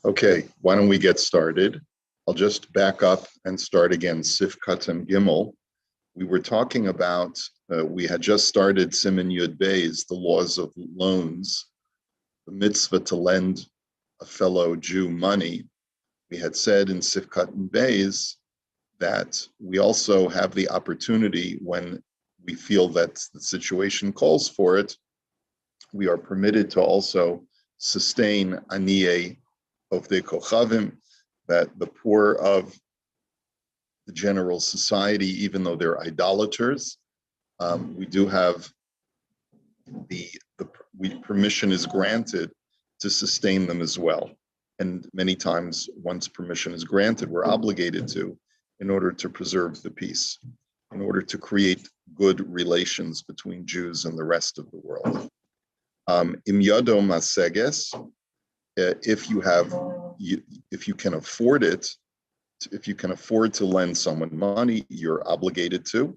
Okay, why don't we get started? I'll just back up and start again. Sif Katem Gimel. We were talking about, we had just started Siman Yud Beis, the laws of loans, the mitzvah to lend a fellow Jew money. We had said in Sif Katem Beis that we also have the opportunity when we feel that the situation calls for it, we are permitted to also sustain Aniyeh of the Kochavim, that the poor of the general society, even though they're idolaters, we do have permission is granted to sustain them as well. And many times, once permission is granted, we're obligated to, in order to preserve the peace, in order to create good relations between Jews and the rest of the world. Im yado maseges, if you can afford it, if you can afford to lend someone money, you're obligated to.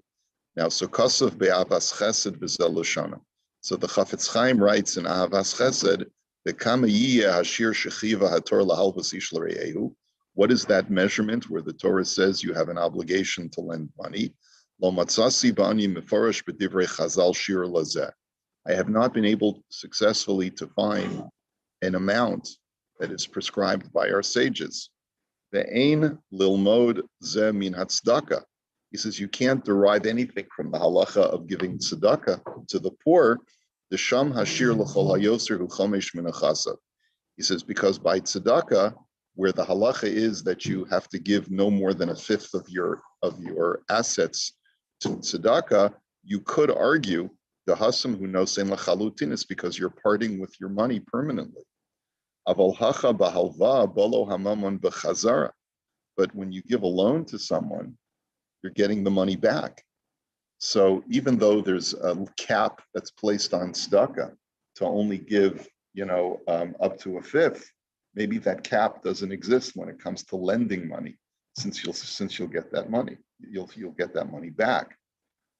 Now, so kasav be'avas chesed v'zel l'shana. So the Chafetz Chaim writes in Ahavas Chesed, "Bekama yiyeh hashir shechiva hator lahalvas ish l're'ehu." What is that measurement where the Torah says you have an obligation to lend money? Lo matzasi b'ani mefarash b'divrei Chazal shir lazeh. I have not been able successfully to find an amount that is prescribed by our sages. Ve'ein lilmod ze min hatzdaka. He says you can't derive anything from the halacha of giving tzedakah to the poor. The sham hashir l'chol hayoser hu chomesh min hachasav. He says because by tzedakah, where the halacha is that you have to give no more than a fifth of your assets to tzedakah, you could argue the hasam who knows sein lachalutin is because you're parting with your money permanently. Aval hacha b'halva bolo hamamon b'chazara. But when you give a loan to someone, you're getting the money back. So even though there's a cap that's placed on tzedakah to only give, up to a fifth, maybe that cap doesn't exist when it comes to lending money, since you'll get that money, you'll get that money back.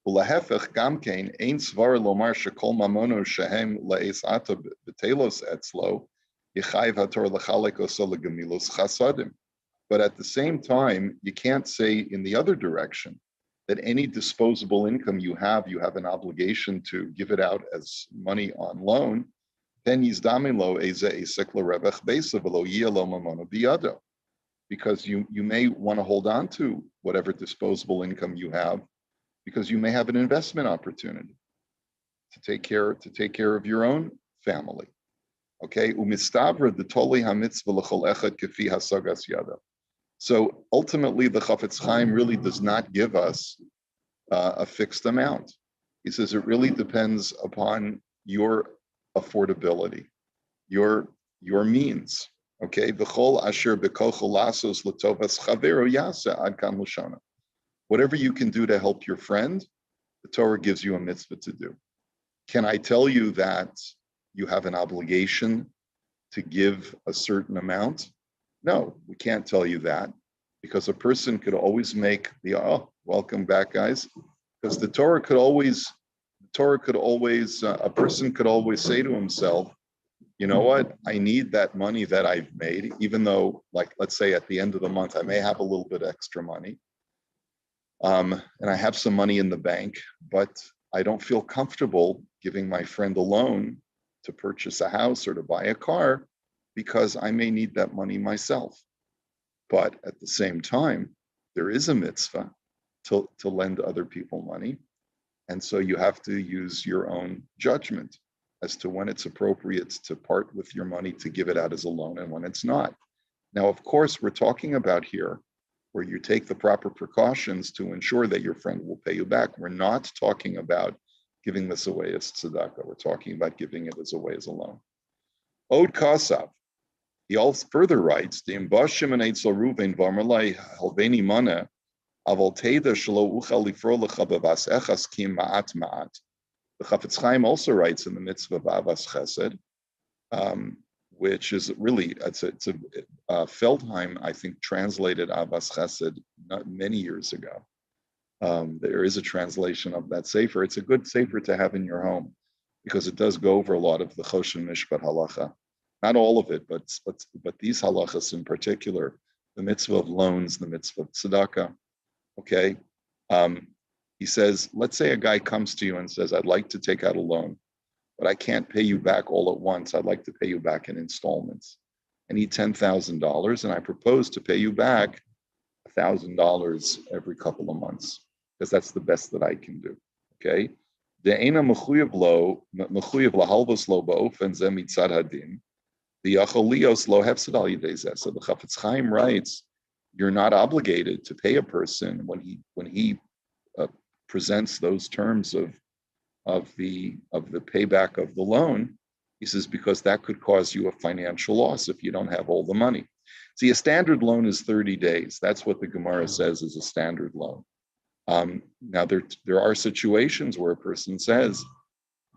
Ulahefech gamkein ein svar lomar shekol mamono shehem la'es ata b'telos etzlo yichayv hator lechalek oso legemilos chasadim. But at the same time, you can't say in the other direction that any disposable income you have an obligation to give it out as money on loan. Then yizdamilo eze esekla rebech besa v'lo yiyalo mamono biyado, because you may want to hold on to whatever disposable income you have, because you may have an investment opportunity to take care of your own family. Okay, umistabra detoli hamitzvah l'chol echad kefi hasagas yada. So ultimately, the Chafetz Chaim really does not give us a fixed amount. He says it really depends upon your affordability, your means. Okay, v'chol asher bekocho lasos l'tovas chavero yasa ad kan l'shana. Whatever you can do to help your friend, the Torah gives you a mitzvah to do. Can I tell you that you have an obligation to give a certain amount? No, we can't tell you that, because a person could always make welcome back, guys, because a person could always say to himself, you know what, I need that money that I've made, even though, like, let's say at the end of the month, I may have a little bit extra money, and I have some money in the bank, but I don't feel comfortable giving my friend a loan to purchase a house or to buy a car, because I may need that money myself. But at the same time, there is a mitzvah to lend other people money. And so you have to use your own judgment as to when it's appropriate to part with your money to give it out as a loan and when it's not. Now, of course, we're talking about here where you take the proper precautions to ensure that your friend will pay you back. We're not talking about giving this away as tzedakah. We're talking about giving it as away as a loan. Od Kasav. He also further writes, the Chafetz Chaim also writes in the mitzvah of Avas Chesed, which is really, it's a Feldheim, I think, translated Avas Chesed not many years ago. There is a translation of that sefer. It's a good sefer to have in your home, because it does go over a lot of the Choshen Mishpat halacha. not all of it, but these halachas in particular, the mitzvah of loans, the mitzvah of tzedakah. Okay, he says, let's say a guy comes to you and says, "I'd like to take out a loan, but I can't pay you back all at once. I'd like to pay you back in installments. I need $10,000, and I propose to pay you back $1,000 every couple of months because that's the best that I can do." Okay. De'ena mechuyev lahalvos lo ba'ofen ze mitzad hadin. The acholios lo hefsed al yidei zeh. So the Chafetz Chaim writes, you're not obligated to pay a person when he presents those terms of the payback of the loan. He says, because that could cause you a financial loss if you don't have all the money. See, a standard loan is 30 days. That's what the Gemara says is a standard loan. Now, there are situations where a person says,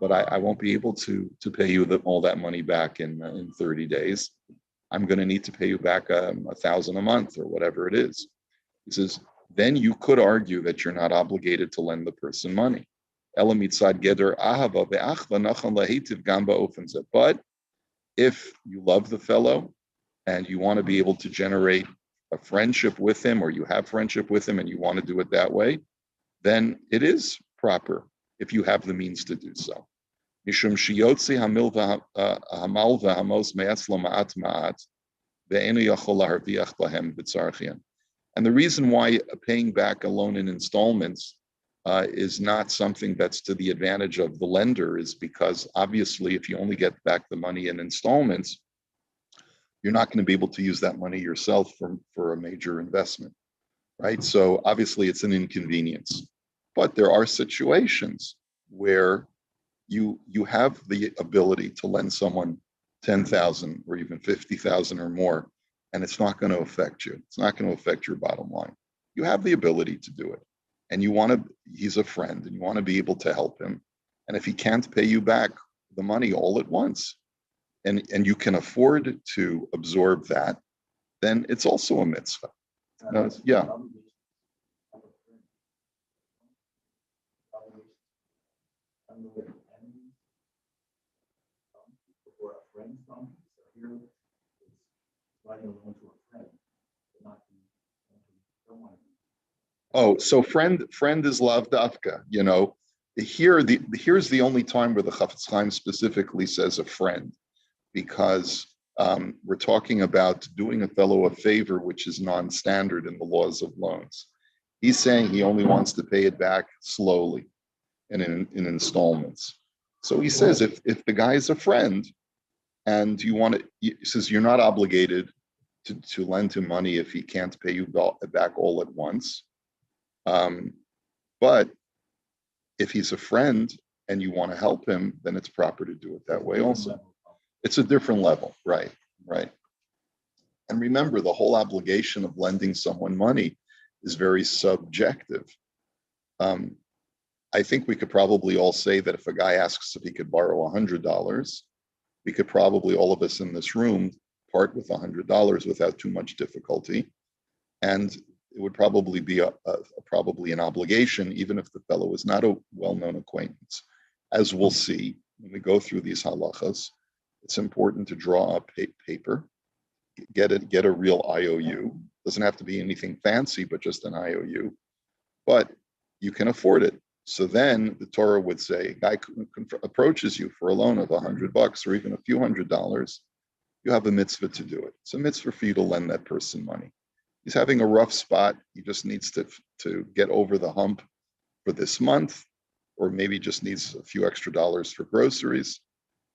but I won't be able to pay you all that money back in 30 days. I'm going to need to pay you back $1,000 a month or whatever it is. He says, then you could argue that you're not obligated to lend the person money. But if you love the fellow and you want to be able to generate a friendship with him, or you have friendship with him and you want to do it that way, then it is proper if you have the means to do so. And the reason why paying back a loan in installments is not something that's to the advantage of the lender is because obviously if you only get back the money in installments, you're not going to be able to use that money yourself for a major investment, right? So obviously it's an inconvenience. But there are situations where you have the ability to lend someone 10,000 or even 50,000 or more, and it's not going to affect you. It's not going to affect your bottom line. You have the ability to do it, and he's a friend, and you want to be able to help him. And if he can't pay you back the money all at once, and you can afford to absorb that, then it's also a mitzvah. Yeah. Oh, so friend is lav dafka. Here's the only time where the Chafetz Chaim specifically says a friend, because we're talking about doing a fellow a favor, which is non-standard in the laws of loans. He's saying he only wants to pay it back slowly and in installments. So he says if the guy is a friend and he says you're not obligated to lend him money if he can't pay you back all at once. But if he's a friend and you want to help him, then it's proper to do it that way also. It's a different level, right? And remember, the whole obligation of lending someone money is very subjective. I think we could probably all say that if a guy asks if he could borrow $100, we could probably, all of us in this room, part with $100 without too much difficulty. And it would probably be probably an obligation, even if the fellow is not a well-known acquaintance. As we'll see when we go through these halachas, it's important to draw up paper, get a real IOU. Doesn't have to be anything fancy, but just an IOU. But you can afford it. So then the Torah would say, a guy approaches you for a loan of $100 or even a few $100s, you have a mitzvah to do it. It's a mitzvah for you to lend that person money. He's having a rough spot. He just needs to get over the hump for this month, or maybe just needs a few extra dollars for groceries.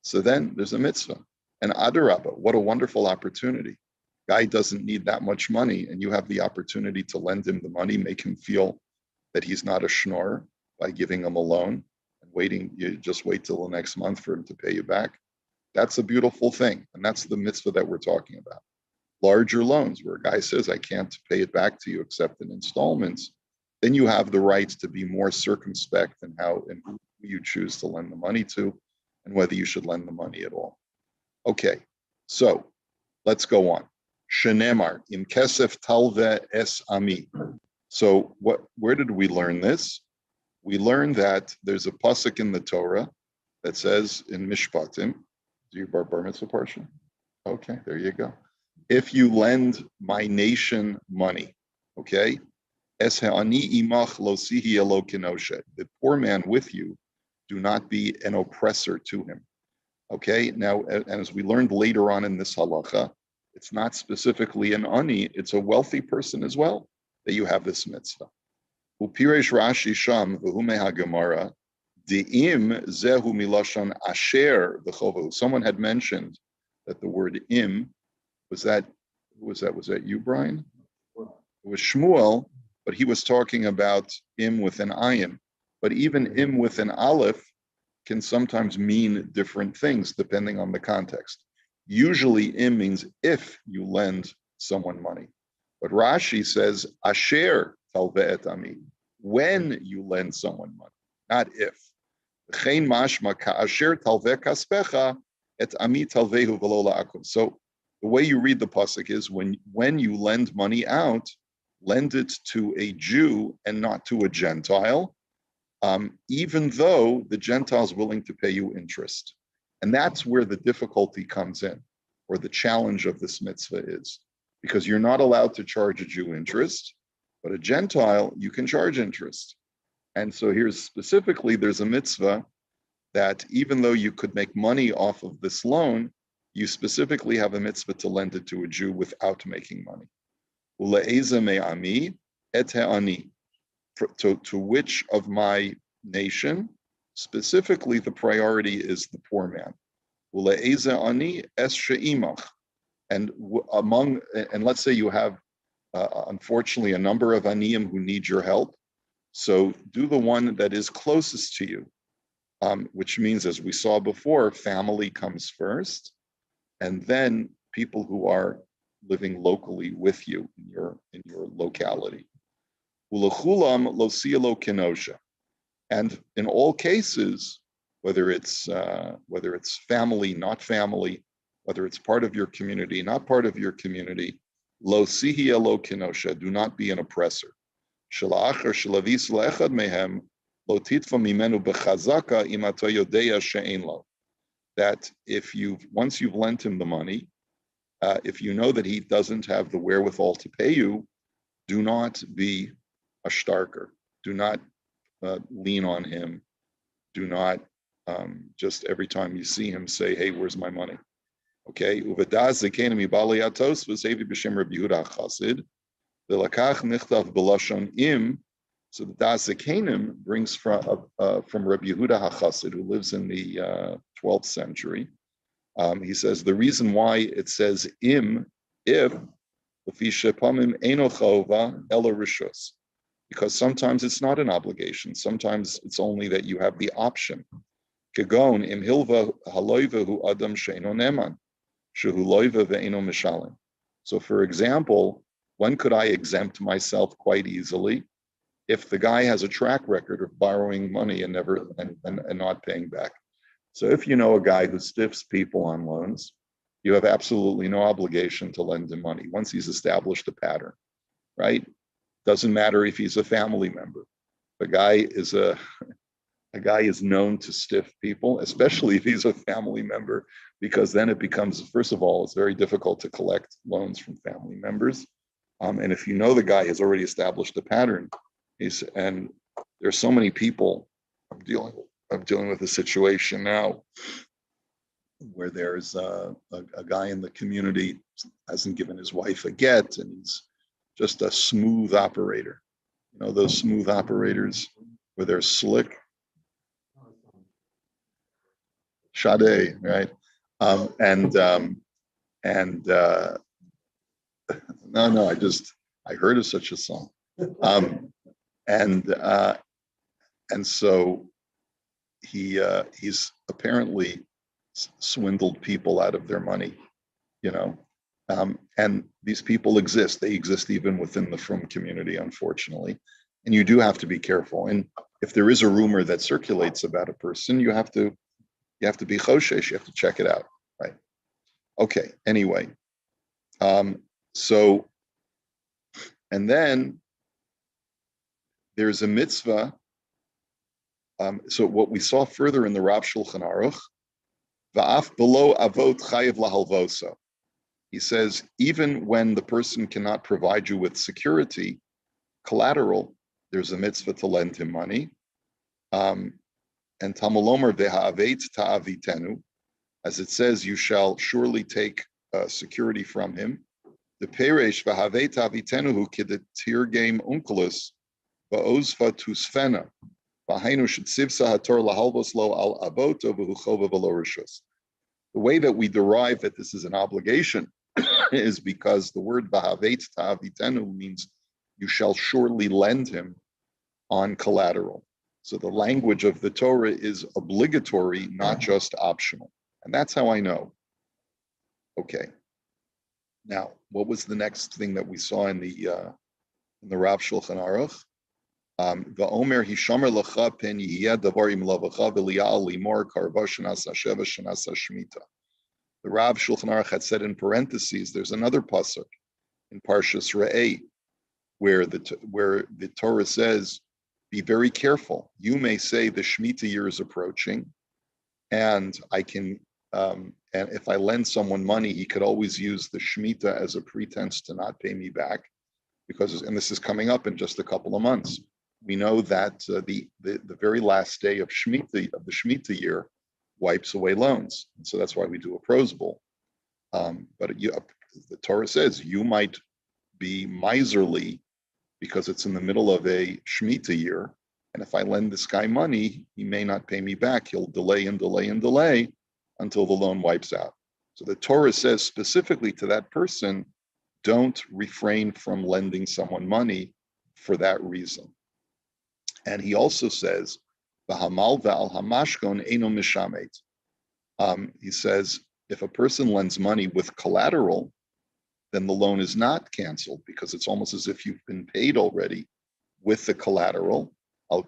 So then there's a mitzvah. And adarabba, what a wonderful opportunity. Guy doesn't need that much money, and you have the opportunity to lend him the money, make him feel that he's not a schnorr by giving him a loan and you just wait till the next month for him to pay you back. That's a beautiful thing. And that's the mitzvah that we're talking about. Larger loans where a guy says, I can't pay it back to you except in installments, then you have the right to be more circumspect in who you choose to lend the money to and whether you should lend the money at all. Okay, so let's go on. Shenemar, im kesef talve es ami. So where did we learn this? We learned that there's a pasuk in the Torah that says in Mishpatim, do you bar mitzvah portion? Okay, there you go. If you lend my nation money, okay, Es ha'ani imach lo sihi elo kenoshe. The poor man with you, do not be an oppressor to him. Okay, now, and as we learned later on in this halacha, it's not specifically an ani, it's a wealthy person as well that you have this mitzvah. Upiresh Rashi Sham v'hume haGemara de'im zehu milashon asher v'chovahu. Someone had mentioned that the word im was that. Who was that? Was that you, Brian? It was Shmuel, but he was talking about im with an ayin. But even im with an aleph can sometimes mean different things depending on the context. Usually, im means if you lend someone money. But Rashi says, asher talve'et ami, when you lend someone money, not if. V'chein mashma ka'asher talve kaspecha et ami talvehu v'lo la'akum. So the way you read the pasuk is when you lend money out, lend it to a Jew and not to a Gentile, even though the Gentile is willing to pay you interest. And that's where the difficulty comes in, or the challenge of this mitzvah is, because you're not allowed to charge a Jew interest, but a Gentile, you can charge interest. And so here's specifically, there's a mitzvah that even though you could make money off of this loan, you specifically have a mitzvah to lend it to a Jew without making money. Ule'eza me'ami et ha'ani. To which of my nation, specifically the priority is the poor man. Ule'eza ani es she'imach. And let's say you have, unfortunately, a number of aniyim who need your help. So do the one that is closest to you, which means, as we saw before, family comes first, and then people who are living locally with you in your locality. Ulachulam lo sielo kenosha. And in all cases, whether it's family, not family, whether it's part of your community, not part of your community, lo sihi lo kenosha, do not be an oppressor. Shalachar shalavis leechad mehem lo titfa mimenu bechazaka imato yodeya she'en lo. That once you've lent him the money, if you know that he doesn't have the wherewithal to pay you, do not be a starker. Do not lean on him. Do not just every time you see him say, "Hey, where's my money?" Okay. Uvedaz zekenim ibali atos v'sevi b'shem Rabbi Yehuda Chassid v'lakach nichtav b'lashon im. So the Das zekenim brings from Rabbi Yehuda HaChassid, who lives in the 12th century. He says the reason why it says if because sometimes it's not an obligation. Sometimes it's only that you have the option. Kagon im hilva haloivahu adam sheino neman shehu loiva ve'eno mishalim. So, for example, when could I exempt myself quite easily? If the guy has a track record of borrowing money and not paying back. So if you know a guy who stiffs people on loans, you have absolutely no obligation to lend him money once he's established a pattern, right? Doesn't matter if he's a family member. A guy is known to stiff people, especially if he's a family member, because then it becomes, first of all, it's very difficult to collect loans from family members. And if you know the guy has already established a pattern, and there's so many people. I'm dealing with a situation now where there's a guy in the community hasn't given his wife a get, and he's just a smooth operator. You know those smooth operators where they're slick. Sade, right? No, I heard of such a song. And so he's apparently swindled people out of their money, and these people exist. They exist even within the frum community, unfortunately, and you do have to be careful. And if there is a rumor that circulates about a person, you have to be choshesh. You have to check it out, right? Okay. Anyway, so and then there's a mitzvah. So what we saw further in the Rav Shulchan Aruch, va'af below avot chayiv lahalvoso. He says, even when the person cannot provide you with security, collateral, there's a mitzvah to lend him money. And Tamalomer veha'aveit ta'avitenu, as it says, you shall surely take security from him. The peresh v'haveit ta'avitenu hu kidetir game unculus va'ozva tusfena v'hainu shetzivsa hator lahalvos lo al aboto v'huchova v'lorishus. The way that we derive that this is an obligation is because the word v'haveit ta'avitenu means you shall surely lend him on collateral. So the language of the Torah is obligatory, not just optional. And that's how I know. Okay. Now, what was the next thing that we saw in the Rav Shulchan Aruch? The Omer Hishamer Lacha Pen Yiyeh Davarim Lavacha V'Liyal Limor Karva Shanasa Sheva Shanasa Shemitah. The Rav Shulchan Aruch had said in parentheses, there's another pasuk in Parshas Re'eh where the Torah says, be very careful. You may say the Shemitah year is approaching, and I can, and if I lend someone money, he could always use the Shemitah as a pretense to not pay me back, because, and this is coming up in just a couple of months. We know that the very last day of the Shemitah year wipes away loans, and so that's why we do a prose bowl. But the Torah says you might be miserly because it's in the middle of a Shemitah year. And if I lend this guy money, he may not pay me back. He'll delay and delay and delay until the loan wipes out. So the Torah says specifically to that person, don't refrain from lending someone money for that reason. And he also says, V'hamal v'al hamashkon eino mishamet. He says, if a person lends money with collateral, then the loan is not canceled because it's almost as if you've been paid already with the collateral. And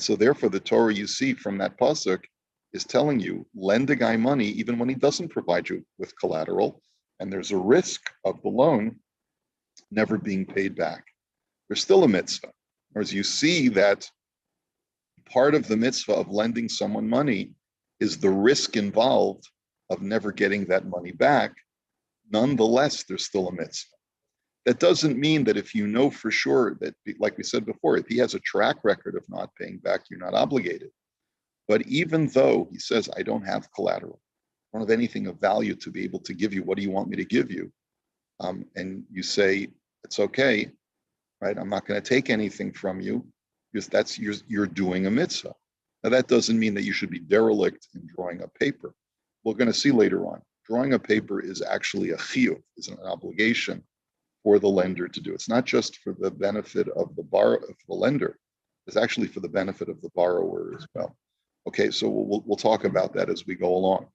so therefore the Torah you see from that pasuk is telling you, lend a guy money even when he doesn't provide you with collateral, and there's a risk of the loan never being paid back. There's still a mitzvah. Whereas you see that part of the mitzvah of lending someone money is the risk involved of never getting that money back. Nonetheless, there's still a mitzvah. That doesn't mean that if you know for sure that, like we said before, if he has a track record of not paying back, you're not obligated. But even though he says, I don't have collateral, I don't have anything of value to be able to give you, what do you want me to give you? And you say, it's okay, right? I'm not going to take anything from you because you're doing a mitzvah. Now that doesn't mean that you should be derelict in drawing a paper. We're going to see later on. Drawing a paper is actually a chiyuv, is an obligation for the lender to do. It's not just for the benefit of the lender. It's actually for the benefit of the borrower as well. Okay, so we'll talk about that as we go along.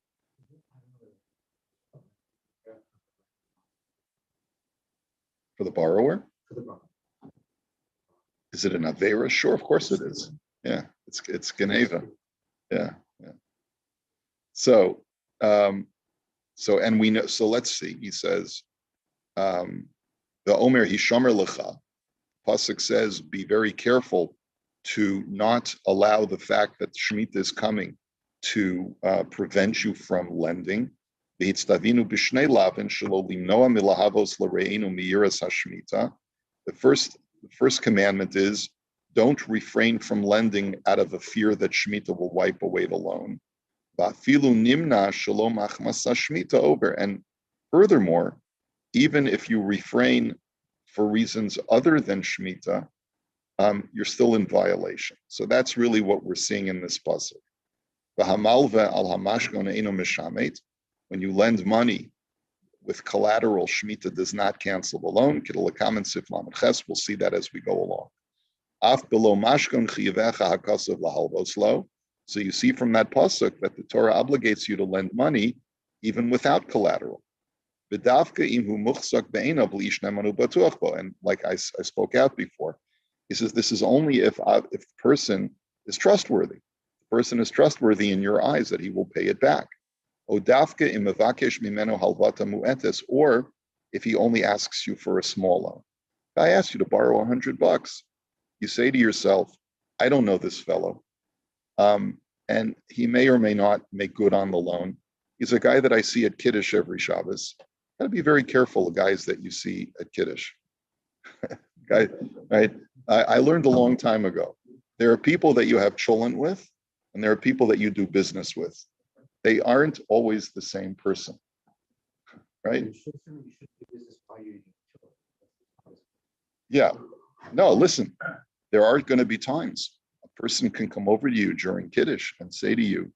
For the borrower? Is it an avera? Sure, of course it is. Yeah, it's geneva. Yeah. So and we know. So let's see. He says, the Omer Hishamer Lecha. Pasuk says, be very careful to not allow the fact that Shemitah is coming to prevent you from lending. The first commandment is, don't refrain from lending out of a fear that Shemitah will wipe away the loan. And furthermore, even if you refrain for reasons other than Shemitah, you're still in violation. So that's really what we're seeing in this pasuk. When you lend money with collateral, Shemitah does not cancel the loan. We'll see that as we go along. So you see from that pasuk that the Torah obligates you to lend money even without collateral. And like I spoke out before, he says this is only if the person is trustworthy. The person is trustworthy in your eyes that he will pay it back. Or if he only asks you for a small loan. If I ask you to borrow $100, you say to yourself, I don't know this fellow. And and he may or may not make good on the loan. He's a guy that I see at Kiddush every Shabbos. Got to be very careful, the guys that you see at Kiddush. Guy, right? I learned a long time ago. There are people that you have cholent with, and there are people that you do business with. They aren't always the same person, right? Yeah. No, listen, there are going to be times a person can come over to you during Kiddush and say to you,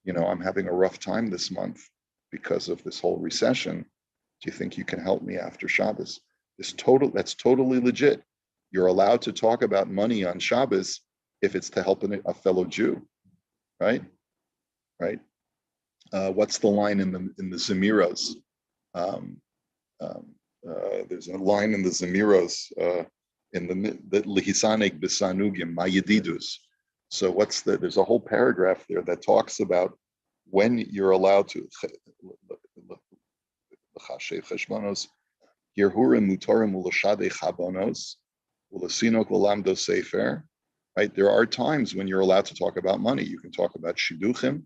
I'm having a rough time this month because of this whole recession. Do you think you can help me after Shabbos? That's totally legit. You're allowed to talk about money on Shabbos if it's to help a fellow Jew, right? Right. What's the line in the Zemiros? There's a line in the Zemiros in the Lihisanek Bisanugim Mayedidus. So there's a whole paragraph there that talks about when you're allowed to right? There are times when you're allowed to talk about money. You can talk about shiduchim.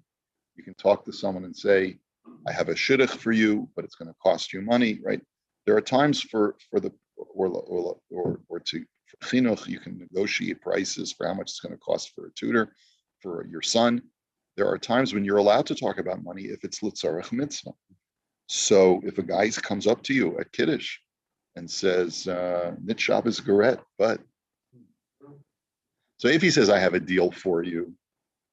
You can talk to someone and say, I have a shidduch for you, but it's going to cost you money, right? There are times for chinuch, you can negotiate prices for how much it's going to cost for a tutor, for your son. There are times when you're allowed to talk about money if it's litzarech mitzvah. So if a guy comes up to you at Kiddush and says, Nit Shabbos Garet, but so if he says, I have a deal for you,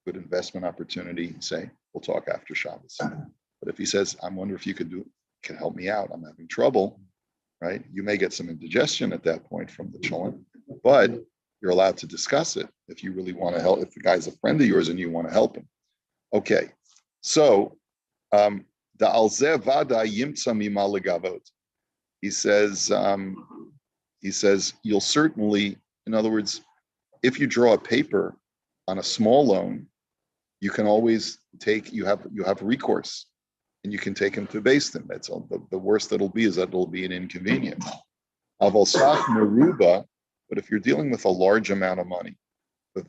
good investment opportunity, say, we'll talk after Shabbos. But if he says, I wonder if you can help me out, I'm having trouble, right? You may get some indigestion at that point from the cholent, but you're allowed to discuss it if you really want to help, if the guy's a friend of yours and you want to help him. Okay, so the alzeh vada yimtza mima legavot. He says, you'll certainly, in other words, if you draw a paper on a small loan, you can always you have recourse, and you can take him to base them. That's all. The worst that'll be is that it'll be an inconvenience. Avalsach meruba, but if you're dealing with a large amount of money, the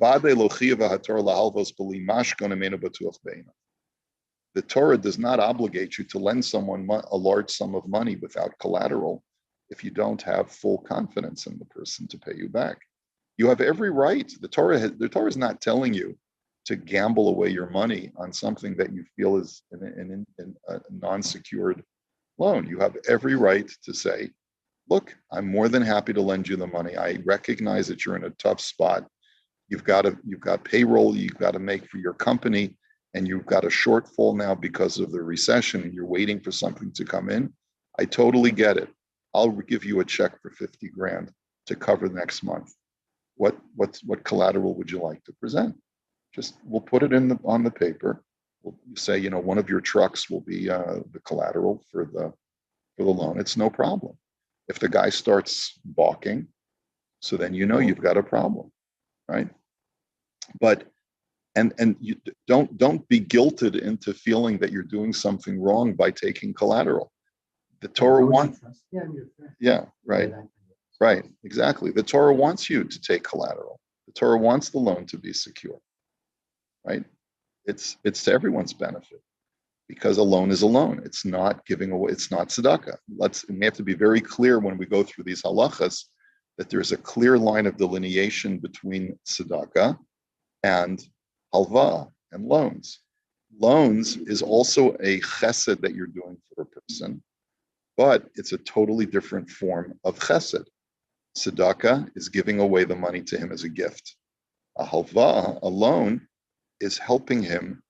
Torah does not obligate you to lend someone a large sum of money without collateral if you don't have full confidence in the person to pay you back. You have every right. The Torah is not telling you to gamble away your money on something that you feel is a non-secured loan. You have every right to say, look, I'm more than happy to lend you the money. I recognize that you're in a tough spot. You've got payroll you've got to make for your company, and you've got a shortfall now because of the recession, and you're waiting for something to come in. I totally get it. I'll give you a check for 50 grand to cover next month. What collateral would you like to present? Just we'll put it on the paper. We'll say, one of your trucks will be the collateral for the loan. It's no problem. If the guy starts balking, so then you've got a problem, right? But and you don't be guilted into feeling that you're doing something wrong by taking collateral. The Torah wants, yeah, right, exactly. The Torah wants you to take collateral. The Torah wants the loan to be secure, right? It's to everyone's benefit, because a loan is a loan. It's not giving away. It's not tzedakah. We have to be very clear when we go through these halachas that there's a clear line of delineation between tzedakah and halva and loans. Loans is also a chesed that you're doing for a person, but it's a totally different form of chesed. Tzedakah is giving away the money to him as a gift. A halva, a loan, is helping him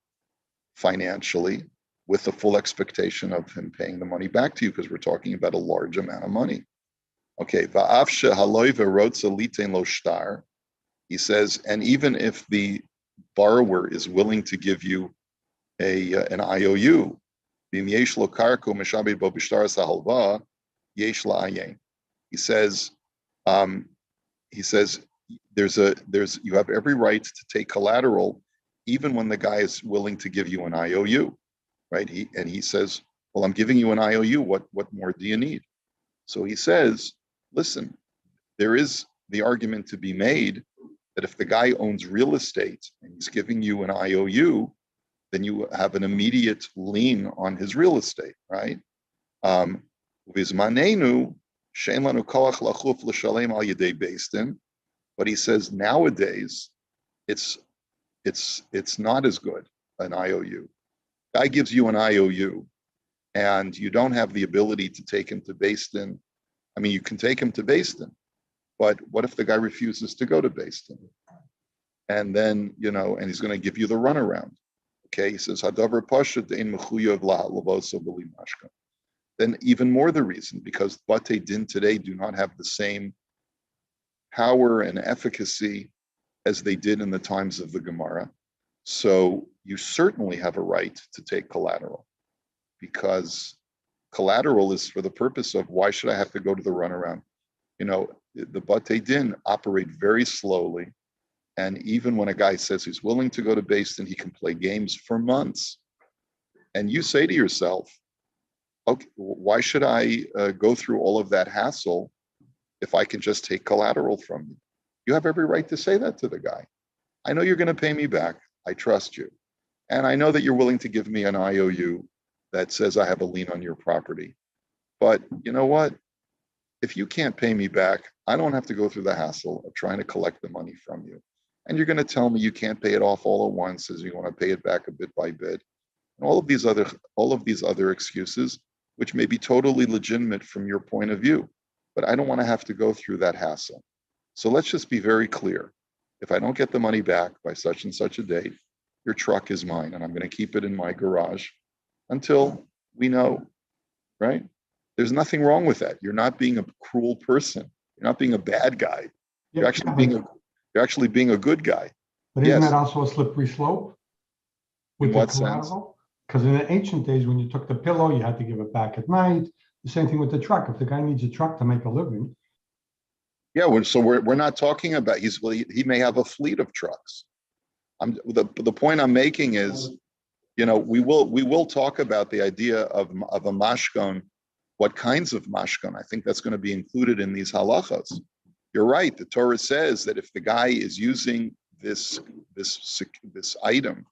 financially with the full expectation of him paying the money back to you, because we're talking about a large amount of money. Okay, he says, and even if the borrower is willing to give you an IOU, he says, you have every right to take collateral even when the guy is willing to give you an IOU, right? He says, well, I'm giving you an IOU. What more do you need? So he says, listen, there is the argument to be made that if the guy owns real estate and he's giving you an IOU, then you have an immediate lien on his real estate, right? Vizmanenu she'en lanu koach lachuf l'shalem al yedei beis din. But he says nowadays it's not as good, an IOU. Guy gives you an IOU and you don't have the ability to take him to beis din. I mean, you can take him to beis din, but what if the guy refuses to go to beis din? And then, and he's going to give you the runaround. Okay, he says, Hadavar Pasha Dein Mechuyav Lavoso B'li Mashka. Then even more the reason, because Batei Din today do not have the same power and efficacy as they did in the times of the Gemara. So you certainly have a right to take collateral, because collateral is for the purpose of, why should I have to go to the runaround? The Batei Din operate very slowly. And even when a guy says he's willing to go to beis din, he can play games for months. And you say to yourself, okay, why should I go through all of that hassle if I can just take collateral from you? You have every right to say that to the guy. I know you're going to pay me back. I trust you. And I know that you're willing to give me an IOU that says I have a lien on your property. But you know what? If you can't pay me back, I don't have to go through the hassle of trying to collect the money from you. And you're going to tell me you can't pay it off all at once, as you want to pay it back a bit by bit. And all of these other excuses, which may be totally legitimate from your point of view, but I don't want to have to go through that hassle. So let's just be very clear. If I don't get the money back by such and such a date, your truck is mine, and I'm going to keep it in my garage until we know, right? There's nothing wrong with that. You're not being a cruel person. You're not being a bad guy. You're actually being a good guy. But isn't that also a slippery slope with the collateral? Because in the ancient days, when you took the pillow, you had to give it back at night. The same thing with the truck. If the guy needs a truck to make a living. Yeah, so we're not talking about he may have a fleet of trucks. The point I'm making is, we will talk about the idea of a mashkon, what kinds of mashkon. I think that's going to be included in these halachos. You're right. The Torah says that if the guy is using this item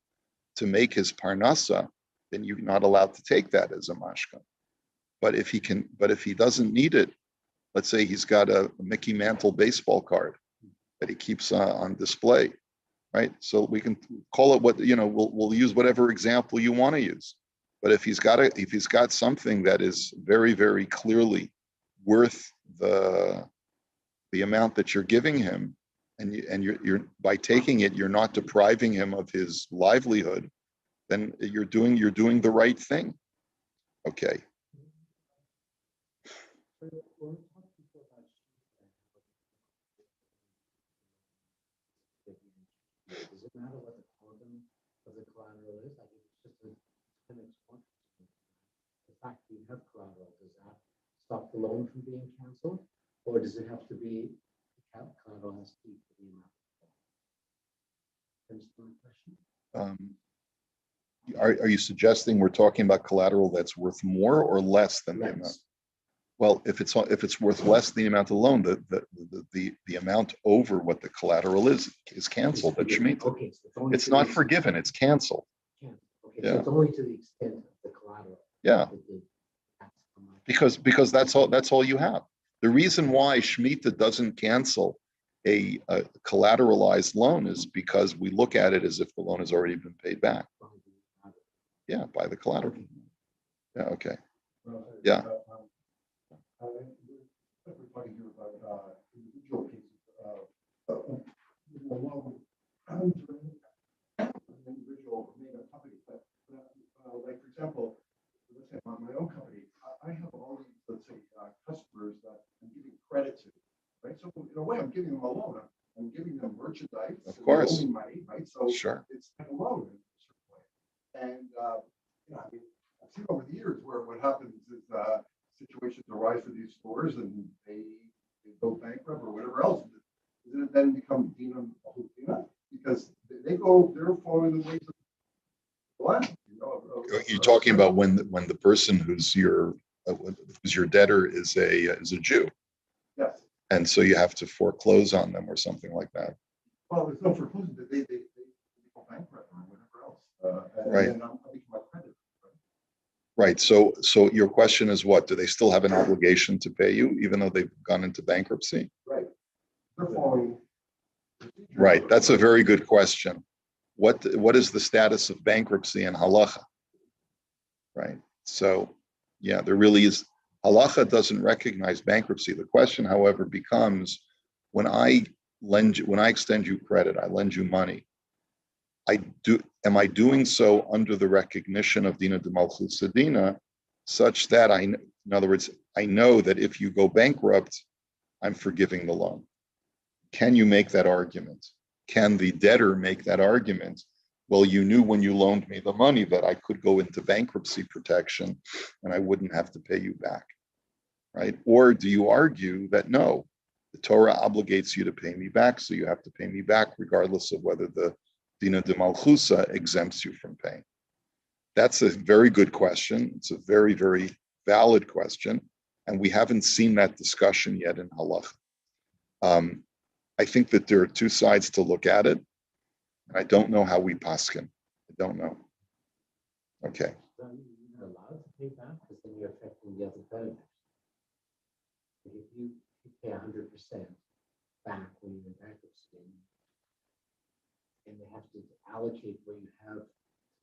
to make his parnasa, then you're not allowed to take that as a mashkon. But if he doesn't need it, let's say he's got a Mickey Mantle baseball card that he keeps on display, right? So we can call it we'll use whatever example you want to use. But if he's got something that is very, very clearly worth the amount that you're giving him, and you're by taking it, you're not depriving him of his livelihood, then you're doing the right thing. Okay. Does it matter what the quantum of the collateral is? I think it's just an exponent. The fact that you have collateral, does that stop the loan from being canceled? Or does it have to be, collateral has to be for the amount? Understand the question? Are you suggesting we're talking about collateral that's worth more or less than the amount? Well, if it's worth less than the amount of the loan, the amount over what the collateral is canceled at Shemitah. Okay, so it's not forgiven; it's canceled. Okay, yeah. So it's only to the extent of the collateral. Yeah, because that's all you have. The reason why Shemitah doesn't cancel a collateralized loan is because we look at it as if the loan has already been paid back. Yeah, by the collateral. Yeah. Okay. Yeah. We're talking here about individual cases. An individual made a company, but like for example, let's say on my own company, I have all these, let's say, customers that I'm giving credit to, right? So in a way, I'm giving them a loan. I'm giving them merchandise. Of course. They owe me money, right? So sure. It's like a loan in a certain way. And I mean, I've seen over the years where what happens is situations arise for these stores and they go bankrupt or whatever else. Does it then become Dina Mahudina? Because they're following the ways of the land. You're talking about when the person who's your debtor is a Jew. Yes. And so you have to foreclose on them or something like that. Well, there's no foreclosure. They go And Right. then I become a creditor. Right. So your question is what? Do they still have an obligation to pay you even though they've gone into bankruptcy? Right. They're following. procedures. Right. That's a very good question. What is the status of bankruptcy in halacha? Right. So, yeah, there really is. Halacha doesn't recognize bankruptcy. The question, however, becomes when I extend you credit, I lend you money. Am I doing so under the recognition of Dina de Malchus Dina, such that in other words, I know that if you go bankrupt, I'm forgiving the loan. Can you make that argument? Can the debtor make that argument? Well, you knew when you loaned me the money that I could go into bankruptcy protection and I wouldn't have to pay you back, right? Or do you argue that no, the Torah obligates you to pay me back, so you have to pay me back regardless of whether the Dina de Malchusa exempts you from paying? That's a very good question. It's a very, very valid question. And we haven't seen that discussion yet in halacha. I think that there are two sides to look at it. And I don't know how we paskin. I don't know. Okay. So you're allowed to pay back because then you're affecting the other creditors. But if you pay 100% back when you're in bankruptcy, and they have to allocate what you have to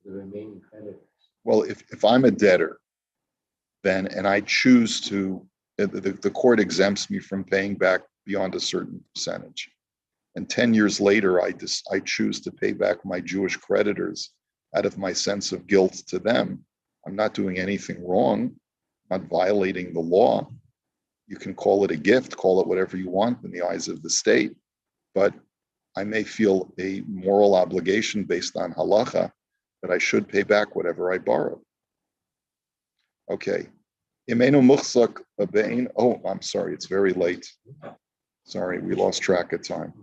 the remaining creditors. Well, if I'm a debtor, then and I choose to, the court exempts me from paying back beyond a certain percentage. And 10 years later, I choose to pay back my Jewish creditors out of my sense of guilt to them. I'm not doing anything wrong. I'm not violating the law. You can call it a gift, call it whatever you want in the eyes of the state, but I may feel a moral obligation based on halacha that I should pay back whatever I borrowed. Okay. Oh, I'm sorry, it's very late. Sorry, we lost track of time.